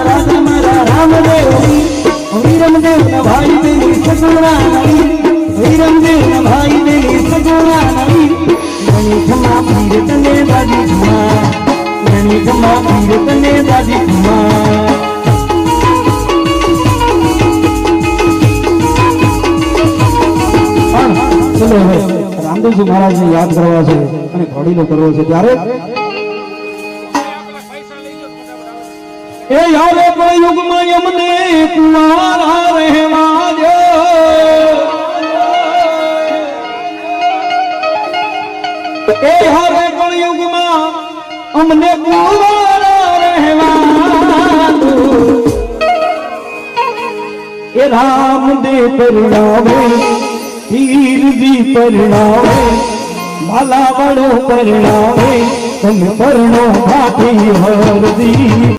राजा मारा रामदेव वीरमदेव न भाई बेली सगुणा नवी वीरमदेव न भाई बेली सगुणा नवी गणी खमा पीर तने दादी खमा गणी खमा पीर तने दादी खमा चलो હવે રામદેવજી મહારાજને યાદ કરવા છે અને ઘોડીનો કરવો છે ત્યારે એ યારે કોઈ યુગમાં અમને કુંવારા રહેવા દો એ યારે કોઈ યુગમાં અમને કુંવારા રહેવા દો એ રામદેવ પરણાવે હીરજી પરણાવે માલા વડો પરણાવે તમે પરણો ભાતી હરદી